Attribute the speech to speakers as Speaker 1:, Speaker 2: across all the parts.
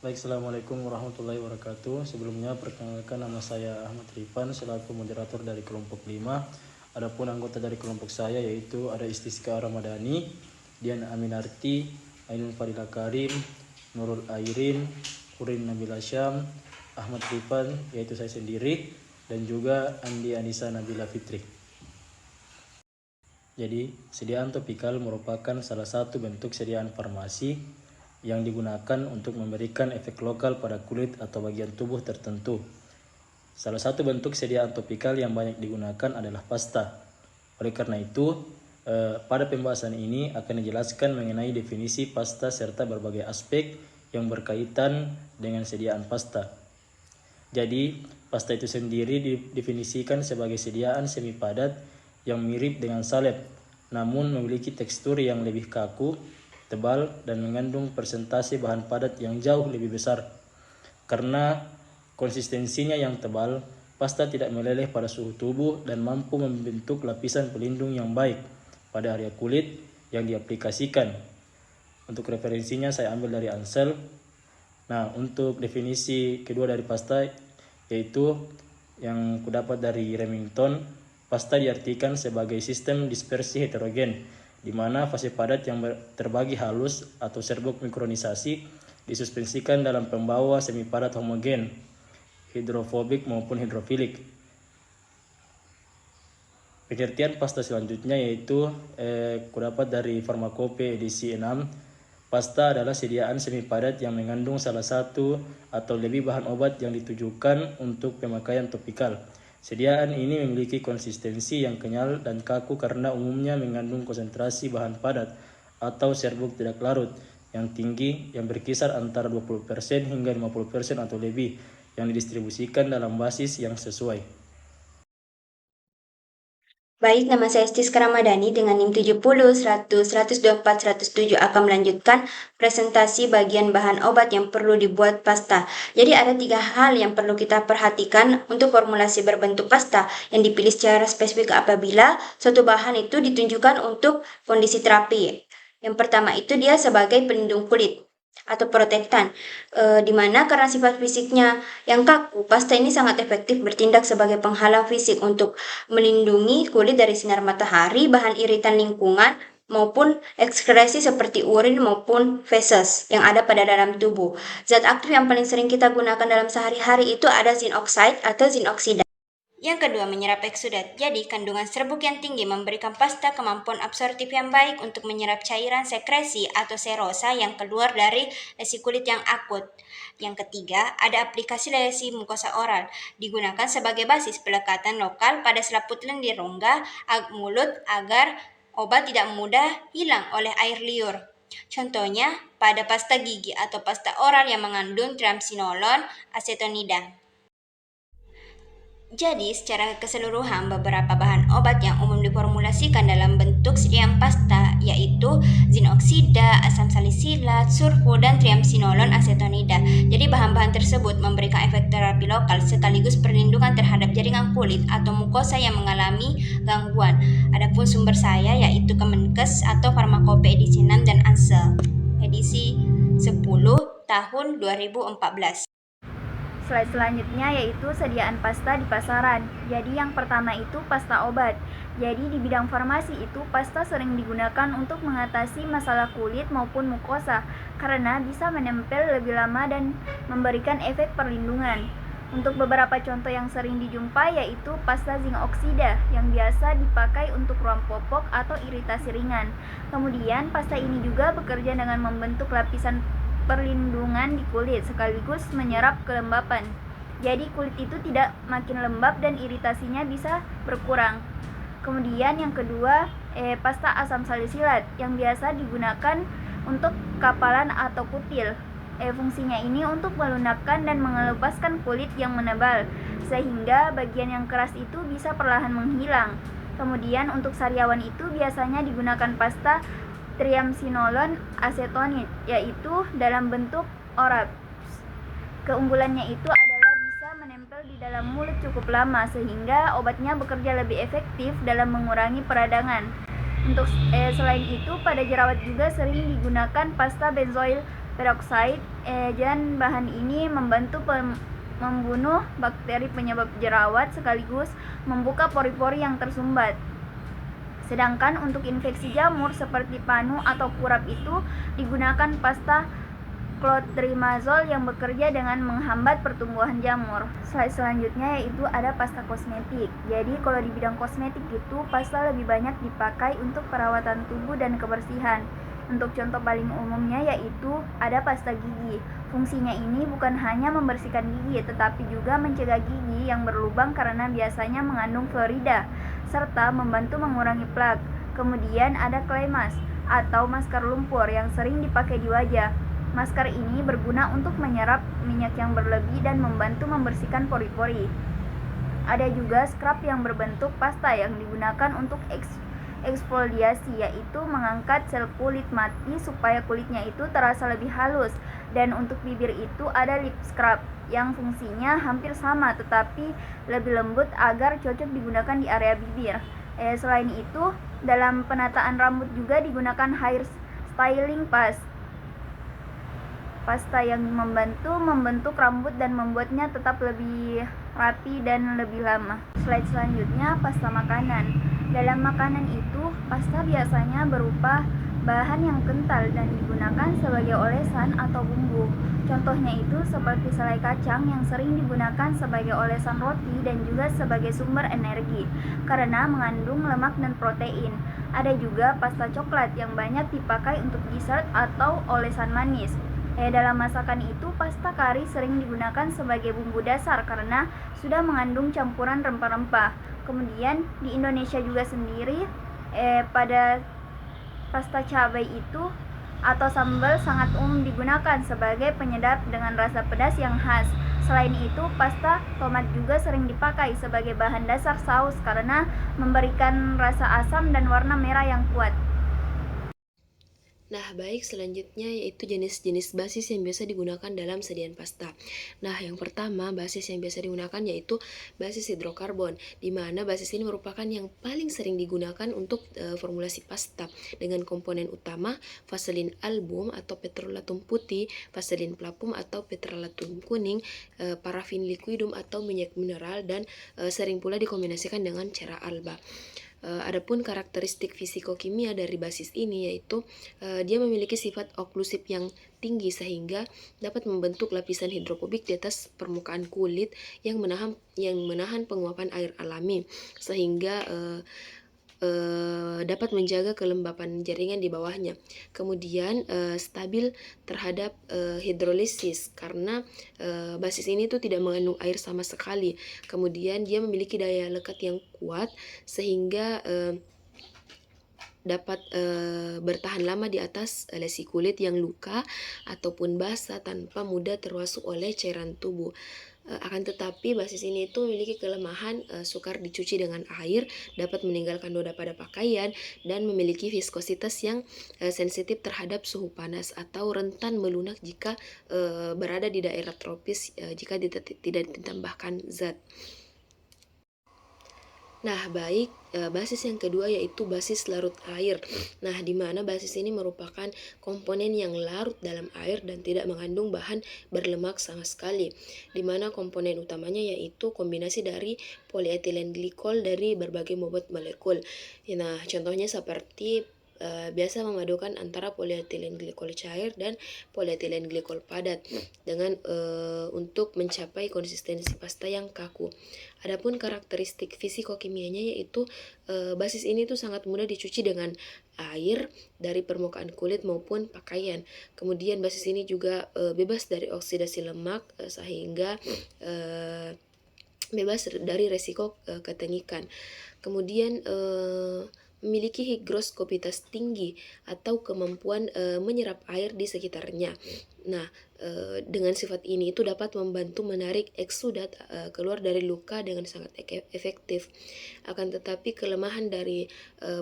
Speaker 1: Baik, Assalamualaikum warahmatullahi wabarakatuh. Sebelumnya perkenalkan, nama saya Ahmad Rifan selaku moderator dari kelompok 5. Adapun anggota dari kelompok saya yaitu ada Istiska Ramadhani, Dian Aminarti, Ainul Fadila Karim, Nurul Airin, Urin Nabila Syam, Ahmad Rifan yaitu saya sendiri, dan juga Andi Anissa Nabila Fitri. Jadi, sediaan topikal merupakan salah satu bentuk sediaan farmasi yang digunakan untuk memberikan efek lokal pada kulit atau bagian tubuh tertentu. Salah satu bentuk sediaan topikal yang banyak digunakan adalah pasta. Oleh karena itu, pada pembahasan ini akan dijelaskan mengenai definisi pasta serta berbagai aspek yang berkaitan dengan sediaan pasta. Jadi, pasta itu sendiri didefinisikan sebagai sediaan semi padat yang mirip dengan salep, namun memiliki tekstur yang lebih kaku, tebal, dan mengandung persentase bahan padat yang jauh lebih besar. Karena konsistensinya yang tebal, pasta tidak meleleh pada suhu tubuh dan mampu membentuk lapisan pelindung yang baik pada area kulit yang diaplikasikan. Untuk referensinya saya ambil dari Ansel. Nah, untuk definisi kedua dari pasta yaitu yang kudapat dari Remington, pasta diartikan sebagai sistem dispersi heterogen di mana fase padat yang terbagi halus atau serbuk mikronisasi disuspensikan dalam pembawa semi padat homogen, hidrofobik maupun hidrofilik. Pengertian pasta selanjutnya yaitu kudapat dari Farmakope edisi 6. Pasta adalah sediaan semi padat yang mengandung salah satu atau lebih bahan obat yang ditujukan untuk pemakaian topikal. Sediaan ini memiliki konsistensi yang kenyal dan kaku karena umumnya mengandung konsentrasi bahan padat atau serbuk tidak larut yang tinggi yang berkisar antara 20% hingga 50% atau lebih yang didistribusikan dalam basis yang sesuai.
Speaker 2: Baik, nama saya Istiska Ramadhani dengan NIM 70, 100, 124, 107 akan melanjutkan presentasi bagian bahan obat yang perlu dibuat pasta. Jadi ada 3 hal yang perlu kita perhatikan untuk formulasi berbentuk pasta yang dipilih secara spesifik apabila suatu bahan itu ditunjukkan untuk kondisi terapi. Yang pertama itu dia sebagai pelindung kulit atau protektan, di mana karena sifat fisiknya yang kaku, pasta ini sangat efektif bertindak sebagai penghalang fisik untuk melindungi kulit dari sinar matahari, bahan iritan lingkungan, maupun ekskresi seperti urin maupun feses yang ada pada dalam tubuh. Zat aktif yang paling sering kita gunakan dalam sehari-hari itu ada zinc oxide atau zinc oksida. Yang kedua, menyerap eksudat. Jadi, kandungan serbuk yang tinggi memberikan pasta kemampuan absorptif yang baik untuk menyerap cairan sekresi atau serosa yang keluar dari lesi kulit yang akut. Yang ketiga, ada aplikasi lesi mukosa oral. Digunakan sebagai basis pelekatan lokal pada selaput lendir rongga mulut agar obat tidak mudah hilang oleh air liur. Contohnya, pada pasta gigi atau pasta oral yang mengandung triamcinolone acetonida. Jadi, secara keseluruhan beberapa bahan obat yang umum diformulasikan dalam bentuk sediaan pasta yaitu zinc oksida, asam salisilat, sulfur, dan triamcinolone acetonida. Jadi, bahan-bahan tersebut memberikan efek terapi lokal sekaligus perlindungan terhadap jaringan kulit atau mukosa yang mengalami gangguan. Adapun sumber saya yaitu Kemenkes atau Farmakope edisi 6 dan Ansel edisi 10 tahun 2014.
Speaker 3: Slide selanjutnya yaitu sediaan pasta di pasaran. Jadi yang pertama itu pasta obat. Jadi di bidang farmasi itu pasta sering digunakan untuk mengatasi masalah kulit maupun mukosa karena bisa menempel lebih lama dan memberikan efek perlindungan. Untuk beberapa contoh yang sering dijumpai yaitu pasta zinc oksida yang biasa dipakai untuk ruam popok atau iritasi ringan. Kemudian pasta ini juga bekerja dengan membentuk lapisan perlindungan di kulit sekaligus menyerap kelembapan. Jadi kulit itu tidak makin lembab dan iritasinya bisa berkurang. Kemudian yang kedua, pasta asam salisilat yang biasa digunakan untuk kapalan atau kutil. Fungsinya ini untuk melunakkan dan mengelupaskan kulit yang menebal sehingga bagian yang keras itu bisa perlahan menghilang. Kemudian untuk sariawan itu biasanya digunakan pasta triamcinolone acetonide yaitu dalam bentuk oral. Keunggulannya itu adalah bisa menempel di dalam mulut cukup lama sehingga obatnya bekerja lebih efektif dalam mengurangi peradangan. Untuk selain itu pada jerawat juga sering digunakan pasta benzoyl peroksida, dan bahan ini membantu membunuh bakteri penyebab jerawat sekaligus membuka pori-pori yang tersumbat. Sedangkan untuk infeksi jamur seperti panu atau kurap itu digunakan pasta clotrimazole yang bekerja dengan menghambat pertumbuhan jamur. Slide selanjutnya yaitu ada pasta kosmetik. Jadi kalau di bidang kosmetik itu pasta lebih banyak dipakai untuk perawatan tubuh dan kebersihan. Untuk contoh paling umumnya yaitu ada pasta gigi. Fungsinya ini bukan hanya membersihkan gigi, tetapi juga mencegah gigi yang berlubang karena biasanya mengandung fluorida, serta membantu mengurangi plak. Kemudian ada clay mask atau masker lumpur yang sering dipakai di wajah. Masker ini berguna untuk menyerap minyak yang berlebih dan membantu membersihkan pori-pori. Ada juga scrub yang berbentuk pasta yang digunakan untuk eksfoliasi, yaitu mengangkat sel kulit mati supaya kulitnya itu terasa lebih halus. Dan untuk bibir itu ada lip scrub yang fungsinya hampir sama tetapi lebih lembut agar cocok digunakan di area bibir. Selain itu, dalam penataan rambut juga digunakan hair styling pasta yang membentuk rambut dan membuatnya tetap lebih rapi dan lebih lama. Slide selanjutnya, pasta makanan. Dalam makanan itu, pasta biasanya berupa bahan yang kental dan digunakan sebagai olesan atau bumbu. Contohnya itu seperti selai kacang yang sering digunakan sebagai olesan roti dan juga sebagai sumber energi karena mengandung lemak dan protein. Ada juga pasta coklat yang banyak dipakai untuk dessert atau olesan manis. Dalam masakan itu, pasta kari sering digunakan sebagai bumbu dasar karena sudah mengandung campuran rempah-rempah. Kemudian di Indonesia juga sendiri, pada pasta cabai itu atau sambal sangat umum digunakan sebagai penyedap dengan rasa pedas yang khas. Selain itu, pasta tomat juga sering dipakai sebagai bahan dasar saus karena memberikan rasa asam dan warna merah yang kuat.
Speaker 4: Nah, baik, selanjutnya yaitu jenis-jenis basis yang biasa digunakan dalam sajian pasta. Nah, yang pertama, basis yang biasa digunakan yaitu basis hidrokarbon, di mana basis ini merupakan yang paling sering digunakan untuk formulasi pasta dengan komponen utama vaselin album atau petrolatum putih, vaselin plapum atau petrolatum kuning, parafin liquidum atau minyak mineral, dan sering pula dikombinasikan dengan cera alba. Adapun karakteristik fisikokimia dari basis ini yaitu dia memiliki sifat oklusif yang tinggi sehingga dapat membentuk lapisan hidrofobik di atas permukaan kulit yang menahan penguapan air alami sehingga dapat menjaga kelembapan jaringan di bawahnya. Kemudian stabil terhadap hidrolisis karena basis ini tuh tidak mengandung air sama sekali. Kemudian dia memiliki daya lekat yang kuat sehingga dapat bertahan lama di atas lesi kulit yang luka ataupun basah tanpa mudah terwasuk oleh cairan tubuh. Akan tetapi basis ini itu memiliki kelemahan sukar dicuci dengan air, dapat meninggalkan noda pada pakaian, dan memiliki viskositas yang sensitif terhadap suhu panas atau rentan melunak jika berada di daerah tropis jika tidak ditambahkan zat. Nah, baik, basis yang kedua yaitu basis larut air. Nah, di mana basis ini merupakan komponen yang larut dalam air dan tidak mengandung bahan berlemak sama sekali. Di mana komponen utamanya yaitu kombinasi dari polietilen glikol dari berbagai bobot molekul. Nah, contohnya seperti biasa memadukan antara polietilen glikol cair dan polietilen glikol padat dengan untuk mencapai konsistensi pasta yang kaku. Adapun karakteristik fisikokimianya yaitu basis ini tuh sangat mudah dicuci dengan air dari permukaan kulit maupun pakaian. Kemudian basis ini juga bebas dari oksidasi lemak sehingga bebas dari resiko ketengikan. Kemudian memiliki higroskopitas tinggi atau kemampuan menyerap air di sekitarnya. Nah, dengan sifat ini itu dapat membantu menarik eksudat keluar dari luka dengan sangat efektif. Akan tetapi kelemahan dari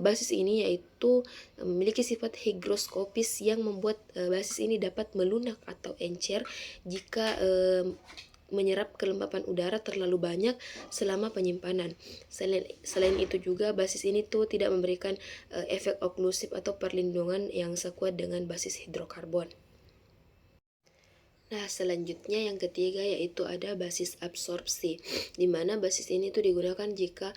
Speaker 4: basis ini yaitu memiliki sifat higroskopis yang membuat basis ini dapat melunak atau encer jika menyerap kelembapan udara terlalu banyak selama penyimpanan. Selain itu juga basis ini tuh tidak memberikan efek oklusif atau perlindungan yang sekuat dengan basis hidrokarbon. Nah, selanjutnya yang ketiga yaitu ada basis absorpsi, di mana basis ini tuh digunakan jika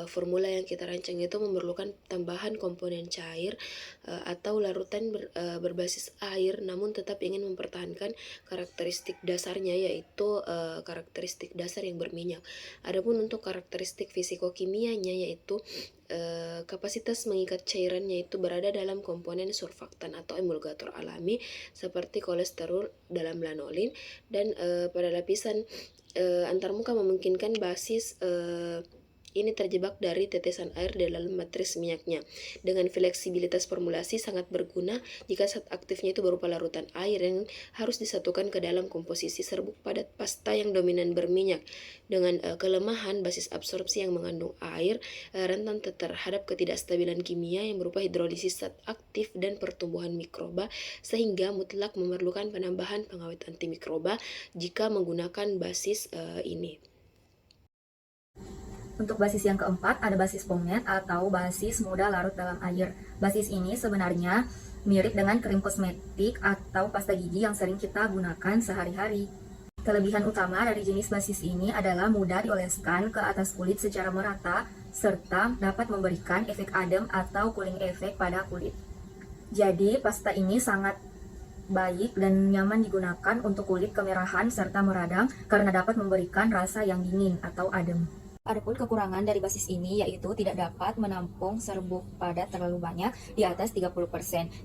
Speaker 4: formula yang kita rancang itu memerlukan tambahan komponen cair atau larutan berbasis air, namun tetap ingin mempertahankan karakteristik dasarnya yaitu karakteristik dasar yang berminyak. Adapun untuk karakteristik fisikokimianya yaitu kapasitas mengikat cairannya itu berada dalam komponen surfaktan atau emulgator alami seperti kolesterol dalam lanolin, dan pada lapisan antarmuka memungkinkan basis ini terjebak dari tetesan air di dalam matris minyaknya. Dengan fleksibilitas formulasi sangat berguna jika zat aktifnya itu berupa larutan air yang harus disatukan ke dalam komposisi serbuk padat pasta yang dominan berminyak. Dengan kelemahan basis absorpsi yang mengandung air, rentan terhadap ketidakstabilan kimia yang berupa hidrolisis zat aktif dan pertumbuhan mikroba, sehingga mutlak memerlukan penambahan pengawet antimikroba jika menggunakan basis ini.
Speaker 5: Untuk basis yang keempat, ada basis pomade atau basis mudah larut dalam air. Basis ini sebenarnya mirip dengan krim kosmetik atau pasta gigi yang sering kita gunakan sehari-hari. Kelebihan utama dari jenis basis ini adalah mudah dioleskan ke atas kulit secara merata, serta dapat memberikan efek adem atau cooling effect pada kulit. Jadi, pasta ini sangat baik dan nyaman digunakan untuk kulit kemerahan serta meradang karena dapat memberikan rasa yang dingin atau adem. Adapun kekurangan dari basis ini yaitu tidak dapat menampung serbuk padat terlalu banyak di atas 30%.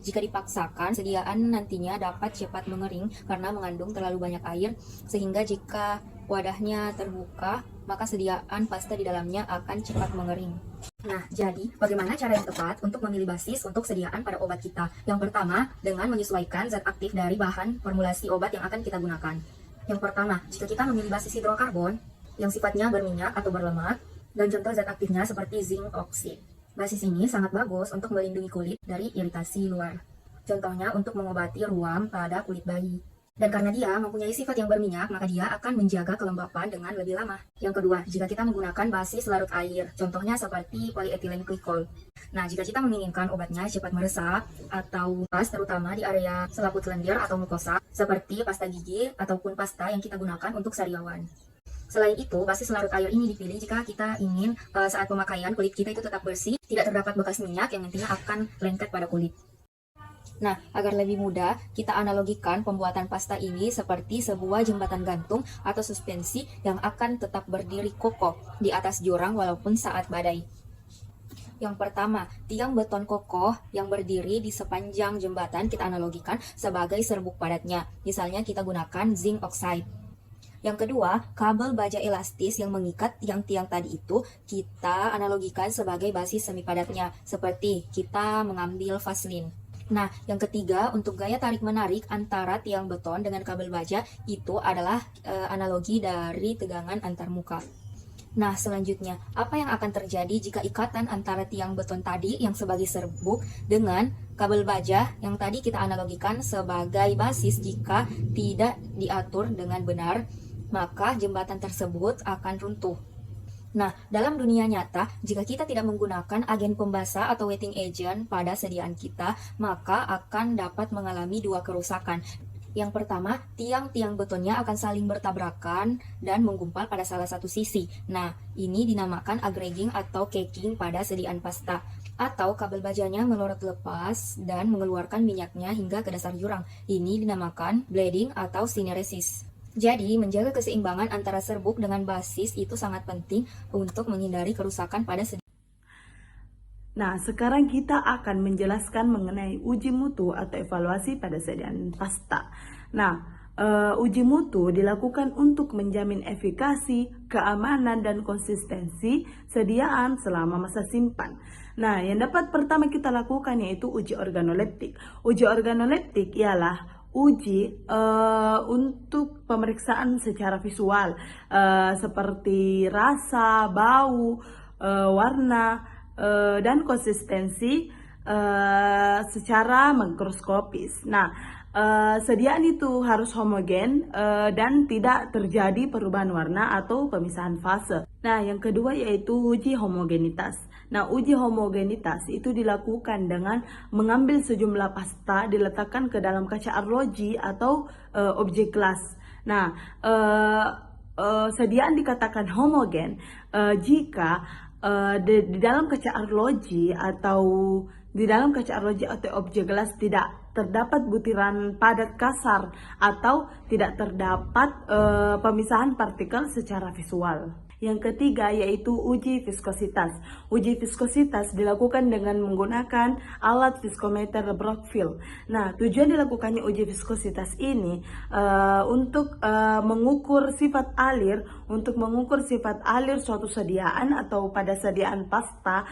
Speaker 5: Jika dipaksakan, sediaan nantinya dapat cepat mengering karena mengandung terlalu banyak air, sehingga jika wadahnya terbuka, maka sediaan pasta di dalamnya akan cepat mengering. Nah, jadi bagaimana cara yang tepat untuk memilih basis untuk sediaan pada obat kita? Yang pertama, dengan menyesuaikan zat aktif dari bahan formulasi obat yang akan kita gunakan. Yang pertama, jika kita memilih basis hidrokarbon yang sifatnya berminyak atau berlemak, dan contoh zat aktifnya seperti zinc oxide. Basis ini sangat bagus untuk melindungi kulit dari iritasi luar. Contohnya untuk mengobati ruam pada kulit bayi. Dan karena dia mempunyai sifat yang berminyak, maka dia akan menjaga kelembapan dengan lebih lama. Yang kedua, jika kita menggunakan basis larut air, contohnya seperti polyethylene glycol. Nah, jika kita menginginkan obatnya cepat meresap atau pas, terutama di area selaput lendir atau mukosa, seperti pasta gigi ataupun pasta yang kita gunakan untuk sariawan. Selain itu, basis larut air ini dipilih jika kita ingin saat pemakaian kulit kita itu tetap bersih, tidak terdapat bekas minyak yang nantinya akan lengket pada kulit. Nah, agar lebih mudah, kita analogikan pembuatan pasta ini seperti sebuah jembatan gantung atau suspensi yang akan tetap berdiri kokoh di atas jurang walaupun saat badai. Yang pertama, tiang beton kokoh yang berdiri di sepanjang jembatan kita analogikan sebagai serbuk padatnya. Misalnya kita gunakan zinc oxide. Yang kedua, kabel baja elastis yang mengikat tiang-tiang tadi itu kita analogikan sebagai basis semi padatnya, seperti kita mengambil vaselin. Nah, yang ketiga, untuk gaya tarik-menarik antara tiang beton dengan kabel baja itu adalah analogi dari tegangan antarmuka. Nah, selanjutnya, apa yang akan terjadi jika ikatan antara tiang beton tadi yang sebagai serbuk dengan kabel baja yang tadi kita analogikan sebagai basis jika tidak diatur dengan benar, maka jembatan tersebut akan runtuh. Nah, dalam dunia nyata, jika kita tidak menggunakan agen pembasah atau wetting agent pada sediaan kita, maka akan dapat mengalami dua kerusakan. Yang pertama, tiang-tiang betonnya akan saling bertabrakan dan menggumpal pada salah satu sisi. Nah, ini dinamakan aggregating atau caking pada sediaan pasta. Atau kabel bajanya melorot lepas dan mengeluarkan minyaknya hingga ke dasar jurang. Ini dinamakan bleeding atau syneresis. Jadi, menjaga keseimbangan antara serbuk dengan basis itu sangat penting untuk menghindari kerusakan pada sediaan.
Speaker 6: Nah, sekarang kita akan menjelaskan mengenai uji mutu atau evaluasi pada sediaan pasta. Nah, uji mutu dilakukan untuk menjamin efikasi, keamanan, dan konsistensi sediaan selama masa simpan. Nah, yang dapat pertama kita lakukan yaitu uji organoleptik. Uji organoleptik ialah uji untuk pemeriksaan secara visual seperti rasa, bau, warna, dan konsistensi secara mikroskopis. Nah, Sediaan itu harus homogen dan tidak terjadi perubahan warna atau pemisahan fase. Nah, yang kedua yaitu uji homogenitas. Nah, uji homogenitas itu dilakukan dengan mengambil sejumlah pasta diletakkan ke dalam kaca arloji atau objek gelas. Nah, sediaan dikatakan homogen jika di dalam kaca arloji atau objek gelas tidak terdapat butiran padat kasar atau tidak terdapat pemisahan partikel secara visual. Yang ketiga yaitu uji viskositas. Uji viskositas dilakukan dengan menggunakan alat viskometer Brockfield. Nah, tujuan dilakukannya uji viskositas ini untuk mengukur sifat alir, suatu sediaan atau pada sediaan pasta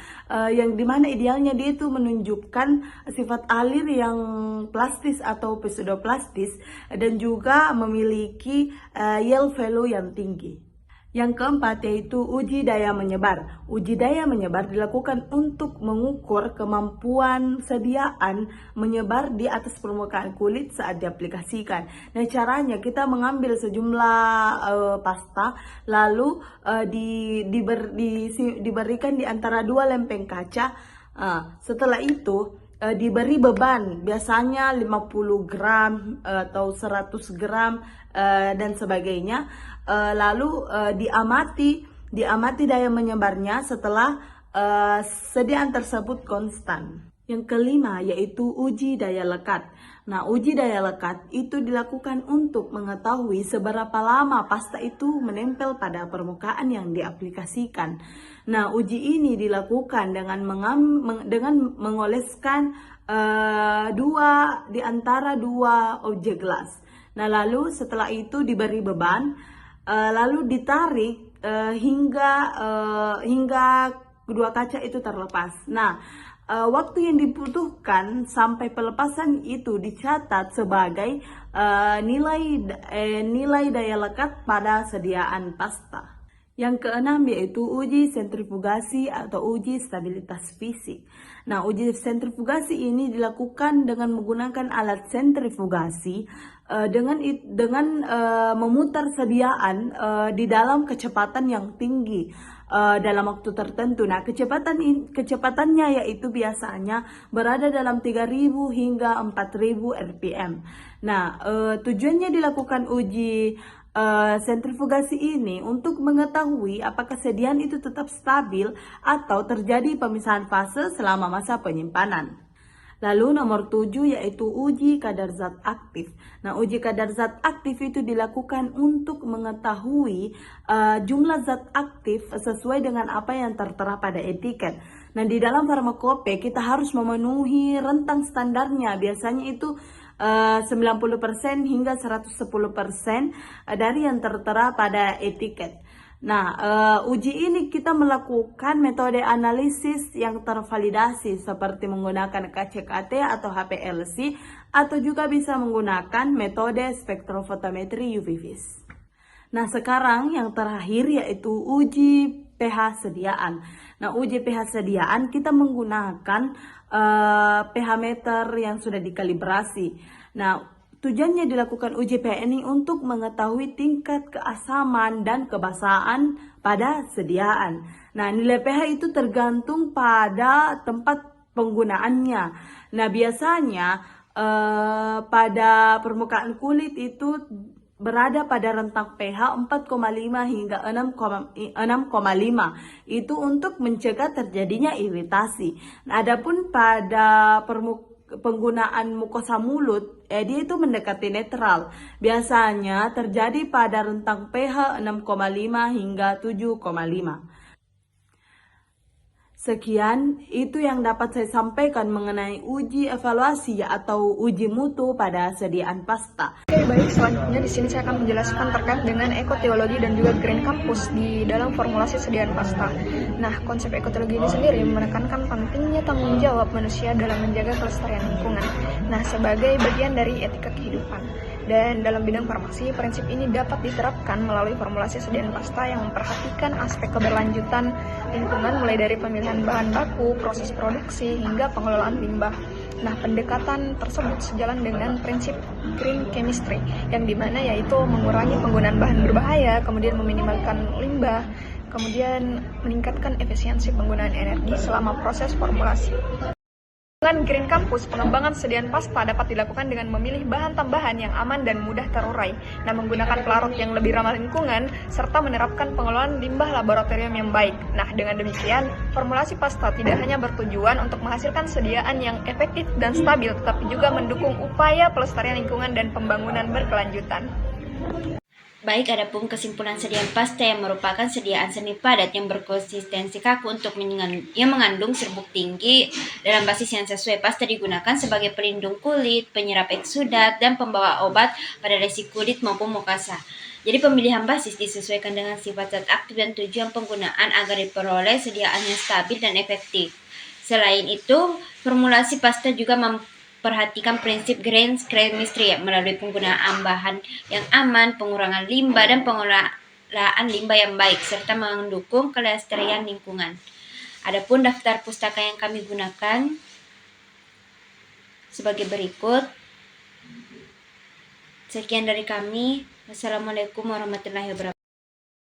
Speaker 6: yang dimana idealnya dia itu menunjukkan sifat alir yang plastis atau pseudoplastis dan juga memiliki yield value yang tinggi. Yang keempat yaitu uji daya menyebar. Uji daya menyebar dilakukan untuk mengukur kemampuan sediaan menyebar di atas permukaan kulit saat diaplikasikan. Nah, caranya kita mengambil sejumlah pasta lalu diberikan di antara dua lempeng kaca. Setelah itu diberi beban, biasanya 50 gram atau 100 gram dan sebagainya. Lalu diamati daya menyebarnya setelah sediaan tersebut konstan. Yang kelima yaitu uji daya lekat. Nah, uji daya lekat itu dilakukan untuk mengetahui seberapa lama pasta itu menempel pada permukaan yang diaplikasikan. Nah, uji ini dilakukan dengan mengoleskan di antara dua objek gelas. Nah, lalu setelah itu diberi beban, lalu ditarik hingga kedua kaca itu terlepas. Nah, waktu yang dibutuhkan sampai pelepasan itu dicatat sebagai nilai daya lekat pada sediaan pasta. Yang keenam yaitu uji sentrifugasi atau uji stabilitas fisik. Nah, uji sentrifugasi ini dilakukan dengan menggunakan alat sentrifugasi dengan memutar sediaan di dalam kecepatan yang tinggi dalam waktu tertentu. Nah, kecepatannya yaitu biasanya berada dalam 3.000 hingga 4.000 rpm. Nah, tujuannya dilakukan uji sentrifugasi ini untuk mengetahui apakah sediaan itu tetap stabil atau terjadi pemisahan fase selama masa penyimpanan. Lalu nomor 7 yaitu uji kadar zat aktif. Nah, uji kadar zat aktif itu dilakukan untuk mengetahui jumlah zat aktif sesuai dengan apa yang tertera pada etiket. Nah, di dalam farmakope kita harus memenuhi rentang standarnya. Biasanya itu 90% hingga 110% dari yang tertera pada etiket. Nah, uji ini kita melakukan metode analisis yang tervalidasi seperti menggunakan KCKT atau HPLC atau juga bisa menggunakan metode spektrofotometri UV vis. Nah, sekarang yang terakhir yaitu uji pH sediaan. Nah, uji pH sediaan kita menggunakan pH meter yang sudah dikalibrasi. Nah, tujuannya dilakukan uji pH ini untuk mengetahui tingkat keasaman dan kebasahan pada sediaan. Nah, nilai pH itu tergantung pada tempat penggunaannya. Nah, biasanya pada permukaan kulit itu berada pada rentang pH 4,5 hingga 6,5. Itu untuk mencegah terjadinya iritasi. Nah, adapun pada penggunaan mukosa mulut, dia itu mendekati netral. Biasanya terjadi pada rentang pH 6,5 hingga 7,5. Sekian itu yang dapat saya sampaikan mengenai uji evaluasi atau uji mutu pada sediaan pasta.
Speaker 7: Oke, baik, selanjutnya di sini saya akan menjelaskan terkait dengan ekoteologi dan juga Green Campus di dalam formulasi sediaan pasta. Nah, konsep ekoteologi ini sendiri menekankan pentingnya tanggung jawab manusia dalam menjaga kelestarian lingkungan. Nah, sebagai bagian dari etika kehidupan. Dan dalam bidang farmasi, prinsip ini dapat diterapkan melalui formulasi sediaan pasta yang memperhatikan aspek keberlanjutan lingkungan mulai dari pemilihan bahan baku, proses produksi, hingga pengelolaan limbah. Nah, pendekatan tersebut sejalan dengan prinsip green chemistry, yang dimana yaitu mengurangi penggunaan bahan berbahaya, kemudian meminimalkan limbah, kemudian meningkatkan efisiensi penggunaan energi selama proses formulasi. Dengan Green Campus, pengembangan sediaan pasta dapat dilakukan dengan memilih bahan tambahan yang aman dan mudah terurai, nah menggunakan pelarut yang lebih ramah lingkungan, serta menerapkan pengelolaan limbah laboratorium yang baik. Nah, dengan demikian, formulasi pasta tidak hanya bertujuan untuk menghasilkan sediaan yang efektif dan stabil, tetapi juga mendukung upaya pelestarian lingkungan dan pembangunan berkelanjutan.
Speaker 2: Baik, adapun kesimpulan sediaan pasta yang merupakan sediaan semi padat yang berkonsistensi kaku yang mengandung serbuk tinggi dalam basis yang sesuai. Pasta digunakan sebagai pelindung kulit, penyerap eksudat, dan pembawa obat pada lesi kulit maupun mukasa. Jadi pemilihan basis disesuaikan dengan sifat zat aktif dan tujuan penggunaan agar diperoleh sediaan yang stabil dan efektif. Selain itu, formulasi pasta juga perhatikan prinsip green chemistry melalui penggunaan bahan yang aman, pengurangan limbah, dan pengelolaan limbah yang baik, serta mendukung kelestarian lingkungan. Adapun daftar pustaka yang kami gunakan sebagai berikut. Sekian dari kami. Wassalamualaikum warahmatullahi wabarakatuh.